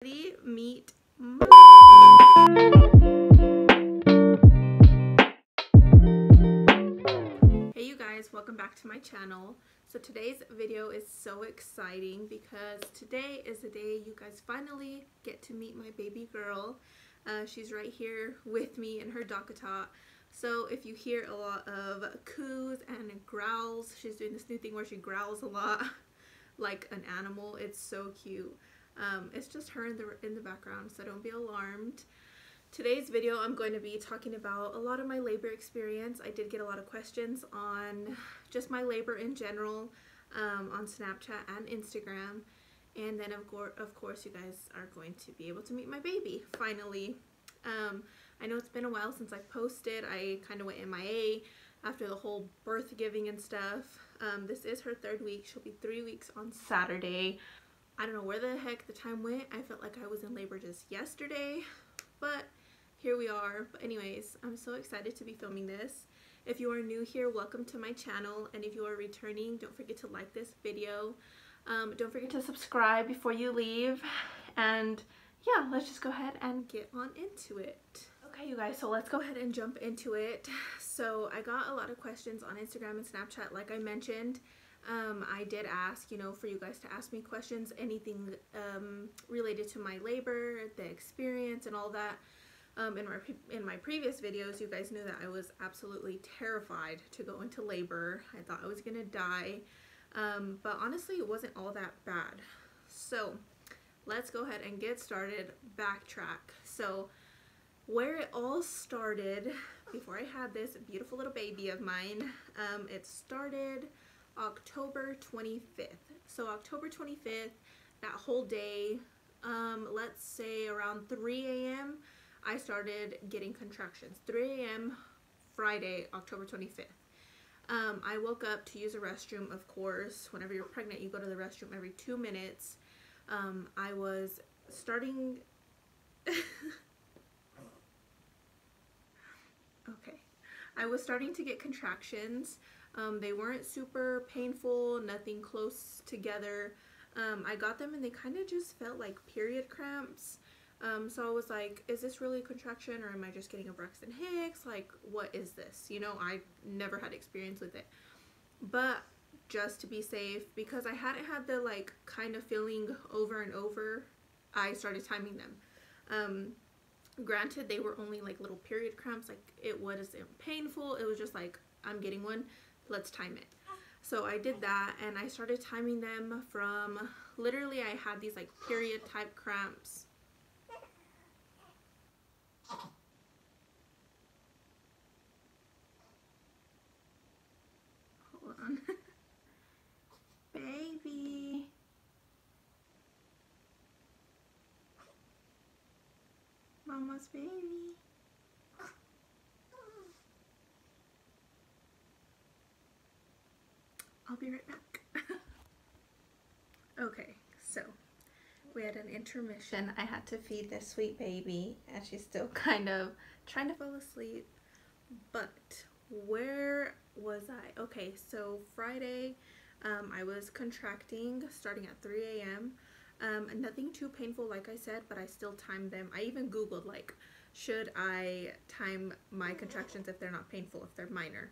Meet Hey you guys, welcome back to my channel. So today's video is so exciting because today is the day you guys finally get to meet my baby girl. She's right here with me in her Dakota. So if you hear a lot of coos and growls, she's doing this new thing where she growls a lot like an animal. It's so cute. It's just her in the background, so don't be alarmed. Today's video I'm going to be talking about a lot of my labor experience. I did get a lot of questions on just my labor in general on Snapchat and Instagram, and then of course you guys are going to be able to meet my baby finally. I know it's been a while since I posted. I kind of went MIA after the whole birth giving and stuff. This is her 3rd week. She'll be 3 weeks on Saturday. I don't know where the heck the time went. I felt like I was in labor just yesterday, but here we are. But anyways, I'm so excited to be filming this. If you are new here, welcome to my channel, and if you are returning, don't forget to like this video. Don't forget to subscribe before you leave, and yeah, let's just go ahead and get on into it. Okay you guys, so let's go ahead and jump into it. So I got a lot of questions on Instagram and Snapchat, like I mentioned. I did ask, for you guys to ask me questions, anything related to my labor, the experience, and all that. In my previous videos, you guys knew that I was absolutely terrified to go into labor. I thought I was gonna die, but honestly, it wasn't all that bad. So let's go ahead and get started. Backtrack. So where it all started, before I had this beautiful little baby of mine, it started October 25th. So October 25th, that whole day, let's say around 3 a.m. I started getting contractions. 3 a.m. Friday, October 25th. I woke up to use a restroom, of course. Whenever you're pregnant, you go to the restroom every 2 minutes. I was starting... Okay. I was starting to get contractions. They weren't super painful, nothing close together. I got them and they kind of just felt like period cramps. So I was like, is this really a contraction, or am I just getting a Braxton Hicks? Like, what is this? I never had experience with it. But just to be safe, because I hadn't had the like kind of feeling over and over, I started timing them. Granted, they were only like little period cramps, like it wasn't painful. It was just like, I'm getting one, let's time it. So I did that, and I started timing them from, literally I had these like period type cramps. Hold on. Baby. Mama's baby. I'll be right back. Okay, so we had an intermission. I had to feed this sweet baby, and she's still kind of trying to fall asleep. But where was I? Okay, so Friday, I was contracting starting at 3 a.m. Nothing too painful, like I said, but I still timed them. I even Googled, like, should I time my contractions if they're not painful, if they're minor?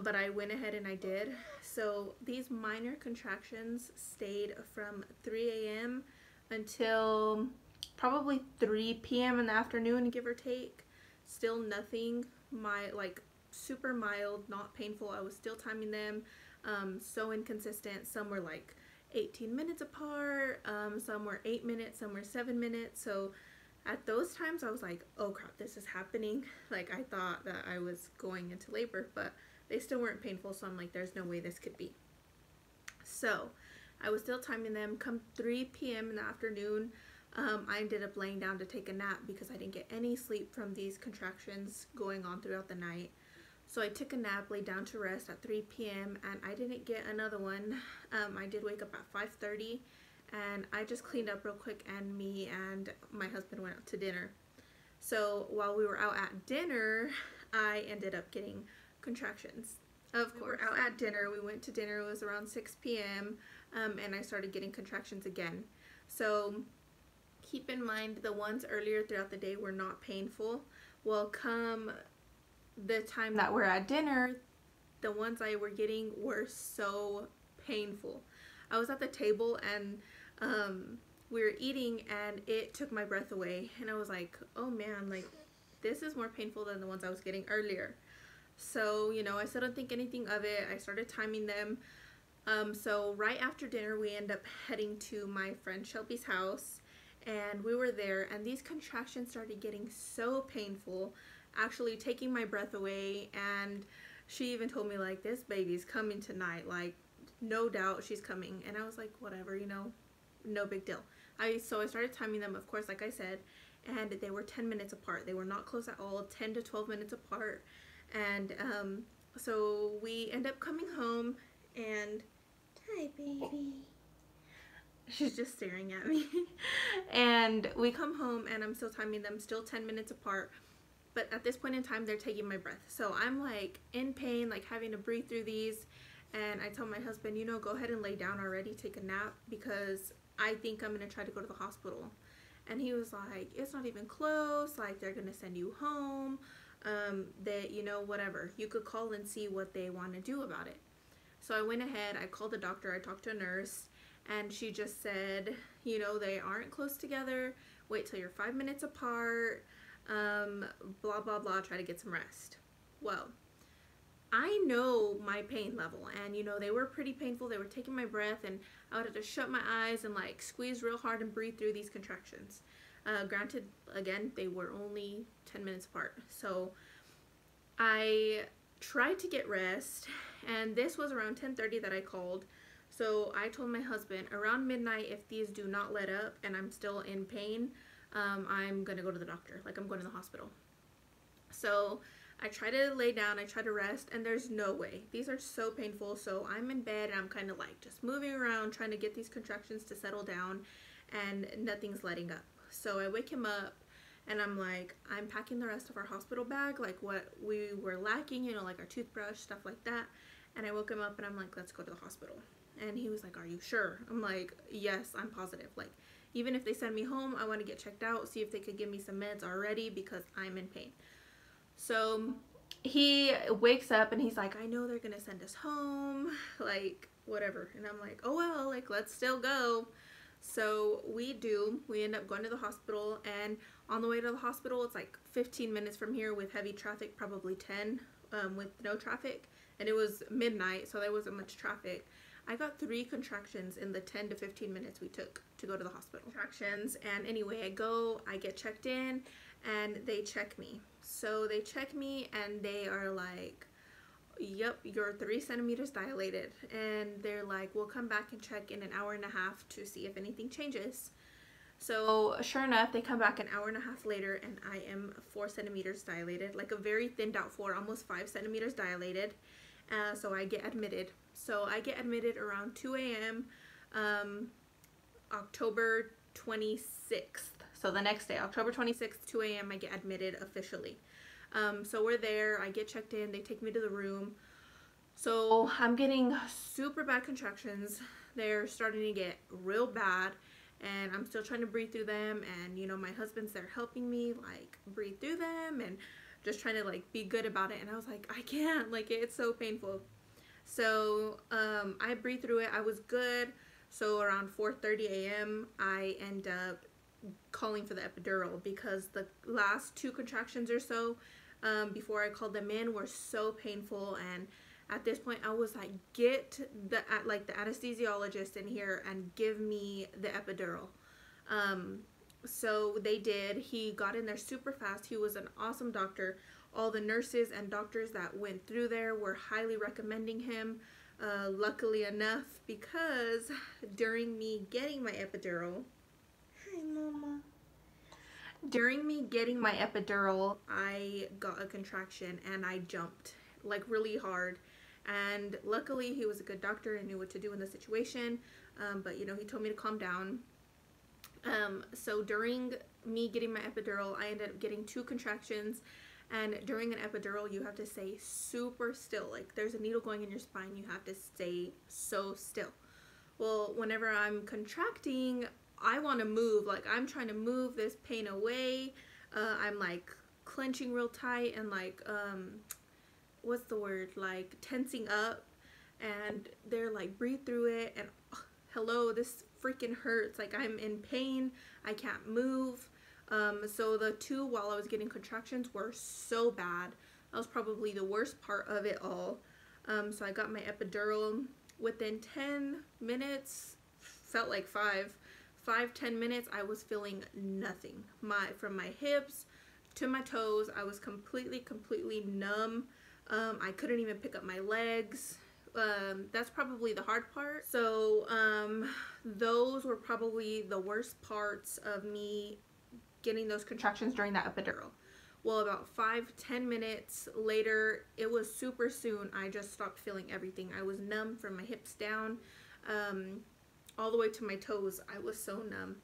But I went ahead and I did. So these minor contractions stayed from 3 a.m. until probably 3 p.m. in the afternoon, give or take. Still nothing, like super mild, not painful. I was still timing them. So inconsistent. Some were like 18 minutes apart, some were 8 minutes, some were 7 minutes. So at those times I was like, oh crap, this is happening. Like, I thought that I was going into labor, but they still weren't painful, so I'm like, there's no way this could be. So I was still timing them. Come 3 p.m. in the afternoon, I ended up laying down to take a nap because I didn't get any sleep from these contractions going on throughout the night. So I took a nap, laid down to rest at 3 p.m. and I didn't get another one. I did wake up at 5:30, and I just cleaned up real quick, and me and my husband went out to dinner. So while we were out at dinner, I ended up getting contractions. Of course, we were out at dinner. We went to dinner. It was around 6 p.m. And I started getting contractions again. So keep in mind the ones earlier throughout the day were not painful. Well, come the time that we're at dinner, the ones I were getting were so painful. I was at the table and we were eating and it took my breath away, and I was like, oh man, like this is more painful than the ones I was getting earlier. So, you know, I still don't think anything of it. I started timing them. So right after dinner, we end up heading to my friend Shelby's house, and we were there, and these contractions started getting so painful, actually taking my breath away. And she even told me, like, this baby's coming tonight, like no doubt she's coming. And I was like, whatever, you know, no big deal. So I started timing them, of course, like I said, and they were 10 minutes apart. They were not close at all, 10 to 12 minutes apart. And so we end up coming home, and hi baby, she's just staring at me. And we come home and I'm still timing them, still 10 minutes apart, but at this point in time they're taking my breath. So I'm like in pain, like having to breathe through these. And I tell my husband, you know, go ahead and lay down already, take a nap, because I think I'm gonna try to go to the hospital. And he was like, it's not even close, like they're gonna send you home, that, you know, whatever, you could call and see what they want to do about it. So I went ahead, I called the doctor, I talked to a nurse, and she just said, you know, they aren't close together, wait till you're 5 minutes apart, blah blah blah, try to get some rest. Well, I know my pain level, and you know, they were pretty painful. They were taking my breath, and I would have to shut my eyes and like squeeze real hard and breathe through these contractions. Granted, again, they were only 10 minutes apart. So I tried to get rest, and this was around 10:30 that I called. So I told my husband around midnight, if these do not let up and I'm still in pain, I'm gonna go to the doctor, like I'm going to the hospital. So I try to lay down, I try to rest, and there's no way. These are so painful. So I'm in bed and I'm kind of like just moving around, trying to get these contractions to settle down, and nothing's letting up. So I wake him up and I'm like, I'm packing the rest of our hospital bag, like what we were lacking, you know, like our toothbrush, stuff like that. And I woke him up and I'm like, let's go to the hospital. And he was like, are you sure? I'm like, yes, I'm positive. Like, even if they send me home, I want to get checked out, see if they could give me some meds already, because I'm in pain. So he wakes up and he's like, I know they're gonna send us home, like whatever. And I'm like, oh well, like let's still go. So we end up going to the hospital, and on the way to the hospital, it's like 15 minutes from here with heavy traffic, probably 10 with no traffic, and it was midnight, so there wasn't much traffic. I got 3 contractions in the 10 to 15 minutes we took to go to the hospital. Contractions, and anyway, I get checked in, and they check me. So they check me and they are like, yep, you're 3 centimeters dilated. And they're like, we'll come back and check in an hour and a half to see if anything changes. So sure enough, they come back an hour and a half later, and I am 4 centimeters dilated, like a very thinned out 4, almost 5 centimeters dilated. So I get admitted. So I get admitted around 2 a.m. October 26th. So the next day, October 26th, 2 a.m. I get admitted officially. So we're there, I get checked in, they take me to the room. So I'm getting super bad contractions. They're starting to get real bad, and I'm still trying to breathe through them. And you know, my husband's there helping me like breathe through them and just trying to like be good about it. And I was like, I can't, like it's so painful. So I breathed through it, I was good. So around 4:30 a.m. I end up calling for the epidural, because the last 2 contractions or so before I called them in were so painful. And at this point I was like, get the anesthesiologist in here and give me the epidural. So they did. He got in there super fast. He was an awesome doctor. All the nurses and doctors that went through there were highly recommending him. Luckily enough, because during me getting my epidural, hi mama, during me getting my epidural, I got a contraction and I jumped like really hard. And luckily he was a good doctor and knew what to do in the situation. But you know, he told me to calm down. So during me getting my epidural, I ended up getting 2 contractions. And during an epidural, you have to stay super still. Like there's a needle going in your spine, you have to stay so still. Well, whenever I'm contracting, I want to move. Like, I'm trying to move this pain away. I'm like clenching real tight and like what's the word, like tensing up, and they're like, breathe through it, and hello, this freaking hurts. Like, I'm in pain, I can't move. So the two while I was getting contractions were so bad. That was probably the worst part of it all. So I got my epidural within 10 minutes, felt like 10 minutes, I was feeling nothing. From my hips to my toes, I was completely numb. I couldn't even pick up my legs. That's probably the hard part. So those were probably the worst parts of me getting those contractions during that epidural. Well, about 5-10 minutes later, it was super soon, I just stopped feeling everything. I was numb from my hips down, all the way to my toes. I was so numb.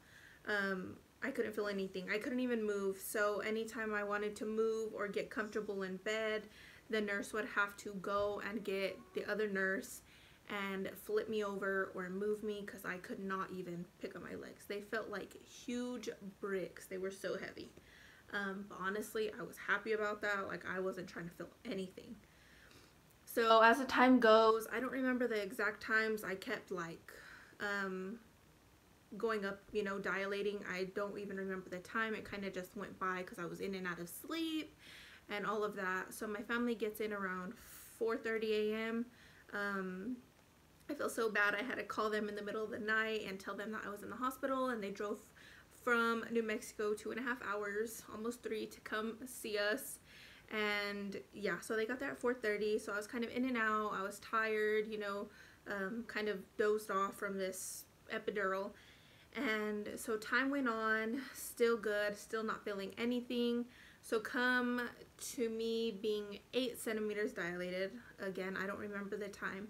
I couldn't feel anything. I couldn't even move. So anytime I wanted to move or get comfortable in bed, the nurse would have to go and get the other nurse and flip me over or move me, because I could not even pick up my legs. They felt like huge bricks. They were so heavy. But honestly, I was happy about that. Like, I wasn't trying to feel anything. So as the time goes, I don't remember the exact times. I kept like going up, you know, dilating. I don't even remember the time. It kind of just went by because I was in and out of sleep and all of that. So my family gets in around 4:30 a.m. I feel so bad. I had to call them in the middle of the night and tell them that I was in the hospital, and they drove from New Mexico 2.5 hours, almost 3, to come see us. And yeah, so they got there at 4:30. So I was kind of in and out. I was tired, you know, kind of dozed off from this epidural. And so time went on, still good, still not feeling anything. So come to me being 8 centimeters dilated, again, I don't remember the time,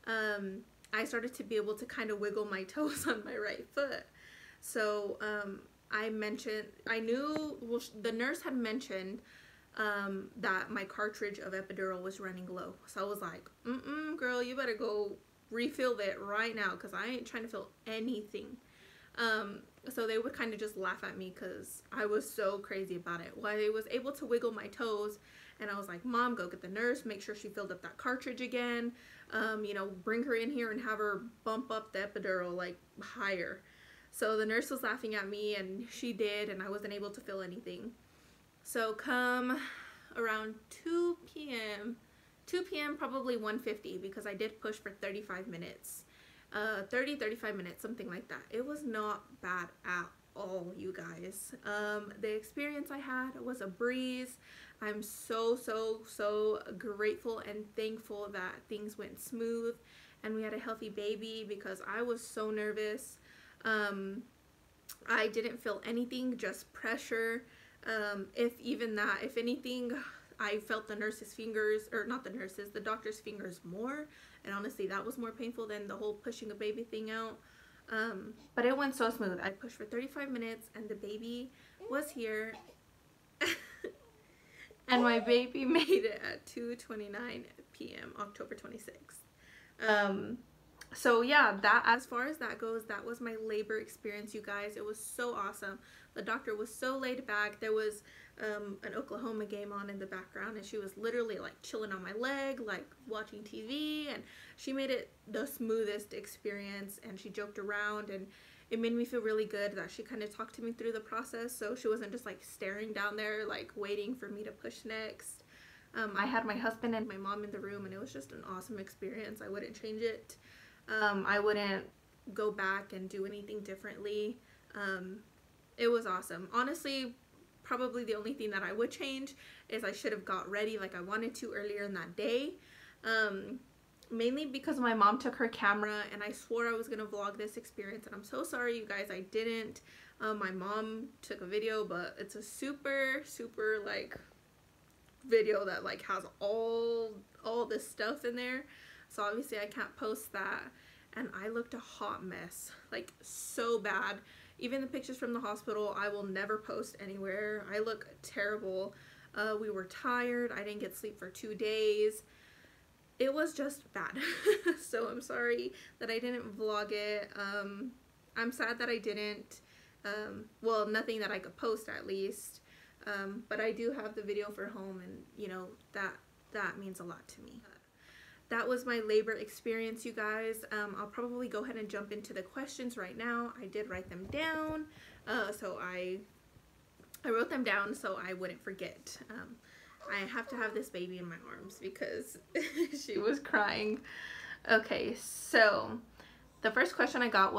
I started to be able to kind of wiggle my toes on my right foot. So I knew, well, the nurse had mentioned that my cartridge of epidural was running low. So I was like, girl, you better go refill it right now, because I ain't trying to feel anything. So they would kind of just laugh at me because I was so crazy about it. Well, I was able to wiggle my toes, and I was like, Mom, go get the nurse, make sure she filled up that cartridge again, you know, bring her in here and have her bump up the epidural like higher. So the nurse was laughing at me, and she did, and I wasn't able to feel anything. So come around 2 p.m., probably 1:50, because I did push for 35 minutes. 35 minutes, something like that. It was not bad at all, you guys. The experience I had was a breeze. I'm so grateful and thankful that things went smooth and we had a healthy baby, because I was so nervous. I didn't feel anything, just pressure. If anything, I felt the nurse's fingers, or not the nurse's, the doctor's fingers more. And honestly, that was more painful than the whole pushing a baby thing out. But it went so smooth. I pushed for 35 minutes and the baby was here. And my baby made it at 2:29 p.m. October 26th. So yeah, that, as far as that goes, that was my labor experience, you guys. It was so awesome. The doctor was so laid back. There was an Oklahoma game on in the background, and she was literally like chilling on my leg, like watching TV, and she made it the smoothest experience, and she joked around, and it made me feel really good that she kind of talked to me through the process, so she wasn't just like staring down there like waiting for me to push next. I had my husband and my mom in the room, and it was just an awesome experience. I wouldn't change it. I wouldn't go back and do anything differently. It was awesome. Honestly, probably the only thing that I would change is I should have got ready like I wanted to earlier in that day. Mainly because my mom took her camera, and I swore I was gonna vlog this experience, and I'm so sorry, you guys, I didn't. My mom took a video, but it's a super like video that like has all this stuff in there, so obviously I can't post that. And I looked a hot mess, like so bad. Even the pictures from the hospital, I will never post anywhere. I look terrible. We were tired. I didn't get sleep for 2 days. It was just bad. So I'm sorry that I didn't vlog it. I'm sad that I didn't, well, nothing that I could post at least, but I do have the video for home, and you know, that means a lot to me. That was my labor experience, you guys. I'll probably go ahead and jump into the questions right now. I did write them down, so I wrote them down so I wouldn't forget. I have to have this baby in my arms because she was crying. Okay, so the first question I got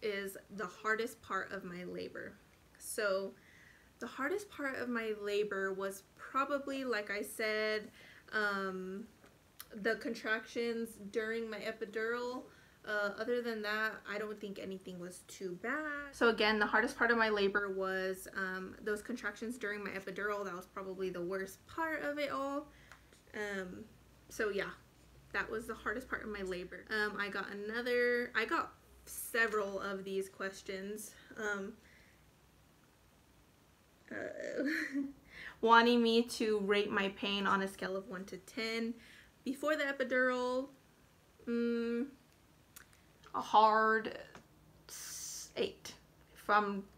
is the hardest part of my labor. So the hardest part of my labor was probably, like I said, the contractions during my epidural. Other than that, I don't think anything was too bad. So again, the hardest part of my labor was those contractions during my epidural. That was probably the worst part of it all. So yeah, that was the hardest part of my labor. I got several of these questions. Wanting me to rate my pain on a scale of 1 to 10. Before the epidural, a hard 8,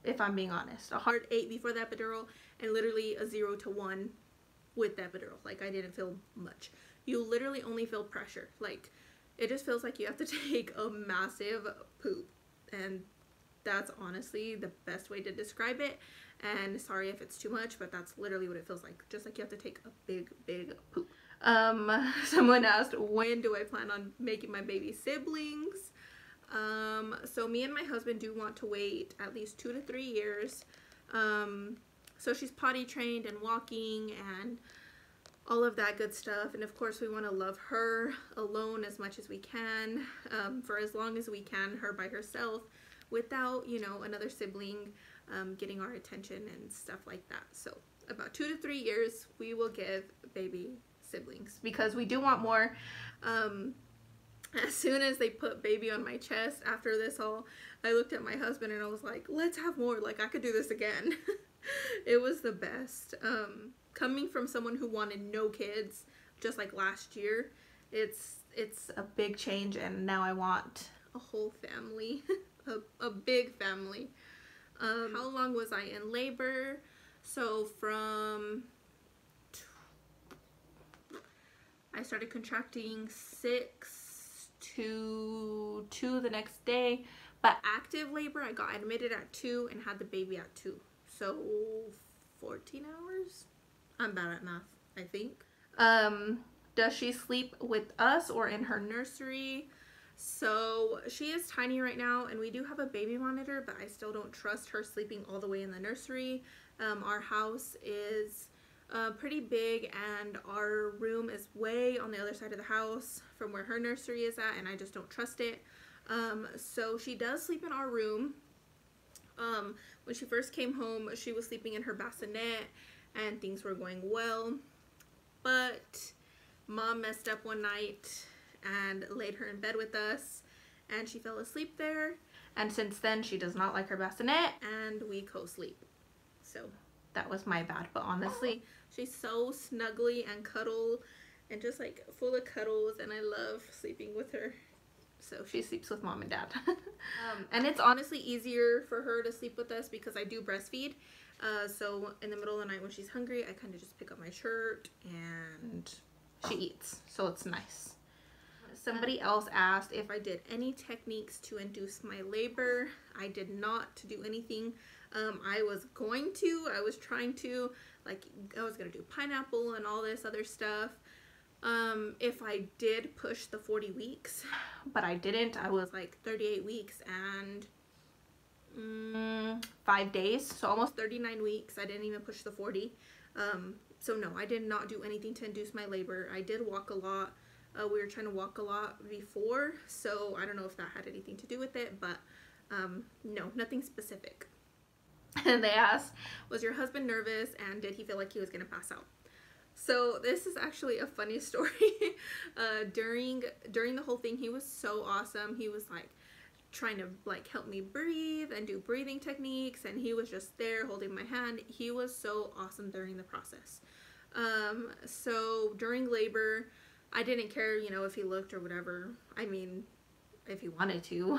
if I'm being honest. A hard 8 before the epidural, and literally a 0 to 1 with the epidural. Like, I didn't feel much. You literally only feel pressure. Like, it just feels like you have to take a massive poop, and that's honestly the best way to describe it. And sorry if it's too much, but that's literally what it feels like. Just like you have to take a big poop. Someone asked, when do I plan on making my baby siblings? So me and my husband do want to wait at least 2 to 3 years. So she's potty trained and walking and all of that good stuff. And of course we want to love her alone as much as we can, for as long as we can, her by herself, without, you know, another sibling getting our attention and stuff like that. So about 2 to 3 years we will give baby siblings, because we do want more. As soon as they put baby on my chest after this all, I looked at my husband and I was like, let's have more. Like, I could do this again. It was the best. Coming from someone who wanted no kids just like last year, it's a big change, and now I want a whole family. a big family. How long was I in labor? So I started contracting 6 to 2 the next day, but active labor I got admitted at 2 and had the baby at 2, so 14 hours. I'm bad at math, I think. Does she sleep with us or in her nursery? So she is tiny right now, and we do have a baby monitor, but I still don't trust her sleeping all the way in the nursery. Our house is pretty big, and our room is way on the other side of the house from where her nursery is at, and I just don't trust it. So she does sleep in our room. When she first came home, she was sleeping in her bassinet and things were going well, but mom messed up one night and laid her in bed with us, and she fell asleep there, and since then she does not like her bassinet, and we co-sleep. So that was my bad, but honestly, she's so snuggly and cuddle and just like full of cuddles, and I love sleeping with her. So she sleeps with mom and dad. And it's honestly easier for her to sleep with us because I do breastfeed. So in the middle of the night when she's hungry, I kind of just pick up my shirt and she eats. So it's nice. Somebody else asked if I did any techniques to induce my labor. I did not do anything. I was going to. I was trying to. Like, I was going to do pineapple and all this other stuff. If I did push the 40 weeks, but I didn't. I was like 38 weeks and 5 days, so almost 39 weeks. I didn't even push the 40. So no, I did not do anything to induce my labor. I did walk a lot. We were trying to walk a lot before, so I don't know if that had anything to do with it, but no, nothing specific. And they asked, was your husband nervous and did he feel like he was gonna pass out? So this is actually a funny story. During the whole thing, he was so awesome. He was like trying to like help me breathe and do breathing techniques, and he was just there holding my hand. He was so awesome during the process. So during labor, I didn't care, you know, if he looked or whatever. I mean, if he wanted to.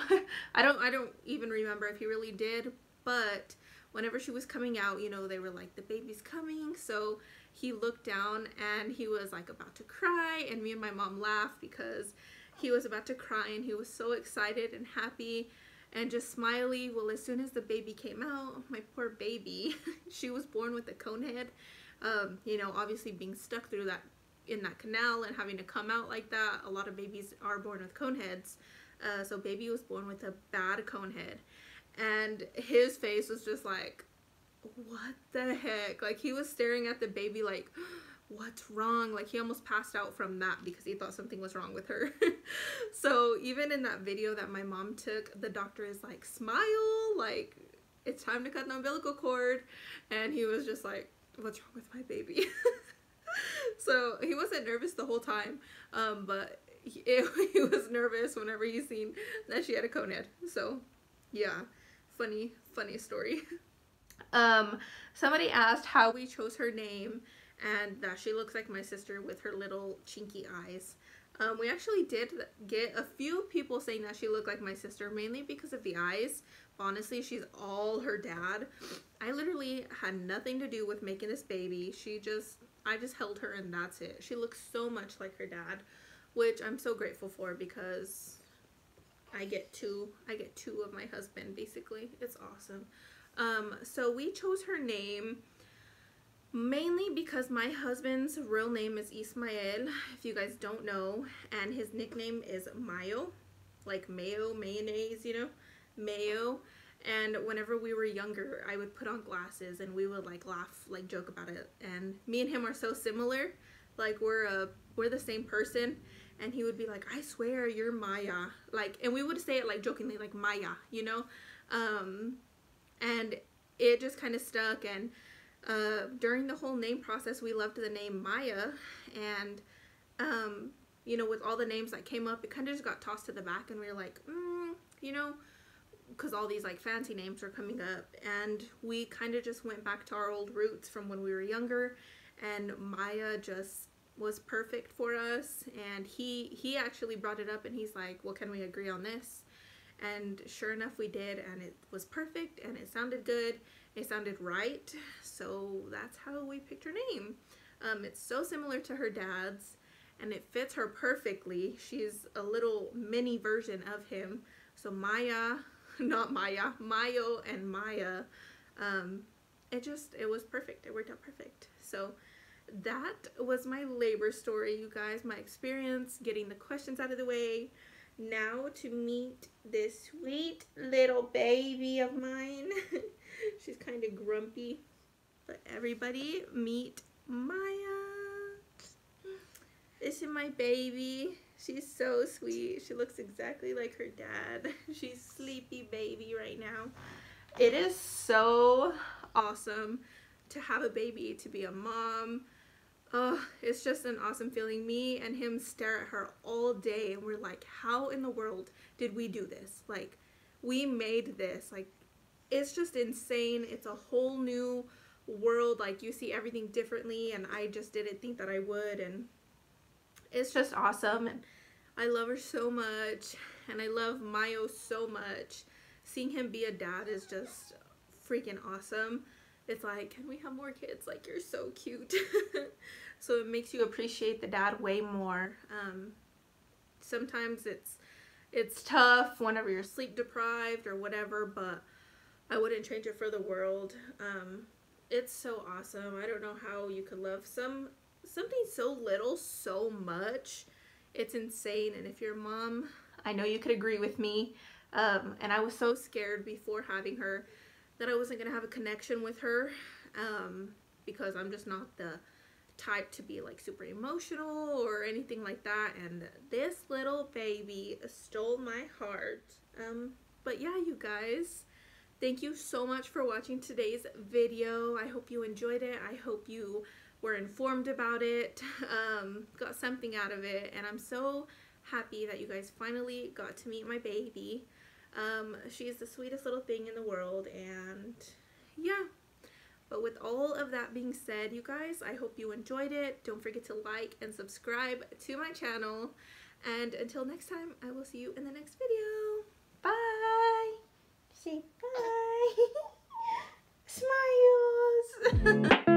I don't even remember if he really did, but whenever she was coming out, you know, they were like, the baby's coming. So he looked down and he was like about to cry, and me and my mom laughed because he was about to cry and he was so excited and happy and just smiley. Well, as soon as the baby came out, my poor baby, she was born with a cone head. You know, obviously being stuck through that in that canal and having to come out like that, a lot of babies are born with cone heads. So baby was born with a bad cone head, and his face was just like, what the heck? Like, he was staring at the baby like, what's wrong? Like, he almost passed out from that because he thought something was wrong with her. So even in that video that my mom took, the doctor is like, smile, like, it's time to cut the umbilical cord. And he was just like, what's wrong with my baby? So he wasn't nervous the whole time, but he was nervous whenever he seen that she had a cone head. So yeah, funny story. Somebody asked how we chose her name, and that she looks like my sister with her little chinky eyes. We actually did get a few people saying that she looked like my sister, mainly because of the eyes. But honestly, she's all her dad. I literally had nothing to do with making this baby. I just held her and that's it. She looks so much like her dad, which I'm so grateful for because I get two of my husband, basically. It's awesome. So we chose her name mainly because my husband's real name is Ismael, if you guys don't know, and his nickname is Mayo, like mayo, mayonnaise, you know, Mayo. And whenever we were younger, I would put on glasses and we would like laugh, like joke about it. And me and him are so similar, like we're the same person. And he would be like, I swear you're Maia, like, and we would say it like jokingly, like Maia, you know. And it just kind of stuck. And during the whole name process, we loved the name Maia. And you know, with all the names that came up, it kind of just got tossed to the back, and we were like, you know, because all these like fancy names were coming up, and we kind of just went back to our old roots from when we were younger, and Maia just was perfect for us. And he actually brought it up, and he's like, well, can we agree on this? And sure enough, we did, and it was perfect, and it sounded good, it sounded right. So that's how we picked her name. It's so similar to her dad's, and it fits her perfectly. She's a little mini version of him. So Maia, not Maya, Mayo and Maia, it was perfect. It worked out perfect. So that was my labor story, you guys, my experience getting the questions out of the way. Now to meet this sweet little baby of mine. She's kind of grumpy, but everybody meet Maia. This is my baby. She's so sweet. She looks exactly like her dad. She's sleepy baby right now. It is so awesome to have a baby, to be a mom. Oh, it's just an awesome feeling. Me and him stare at her all day, and we're like, how in the world did we do this? Like, we made this. Like, it's just insane. It's a whole new world. Like, you see everything differently, and I just didn't think that I would. And it's just awesome, and I love her so much, and I love Mayo so much. Seeing him be a dad is just freaking awesome. It's like, can we have more kids? Like, you're so cute. So it makes you appreciate the dad way more. Sometimes it's tough whenever you're sleep deprived or whatever, but I wouldn't change it for the world. It's so awesome. I don't know how you could love something so little so much. It's insane. And if you're a mom, I know you could agree with me. And I was so scared before having her that I wasn't gonna have a connection with her, because I'm just not the type to be like super emotional or anything like that. And this little baby stole my heart. But yeah, you guys, thank you so much for watching today's video. I hope you enjoyed it. I hope you were informed about it, got something out of it, and I'm so happy that you guys finally got to meet my baby. She's the sweetest little thing in the world, and yeah. But with all of that being said, you guys, I hope you enjoyed it. Don't forget to like and subscribe to my channel. And until next time, I will see you in the next video. Bye. Say bye. Smiles.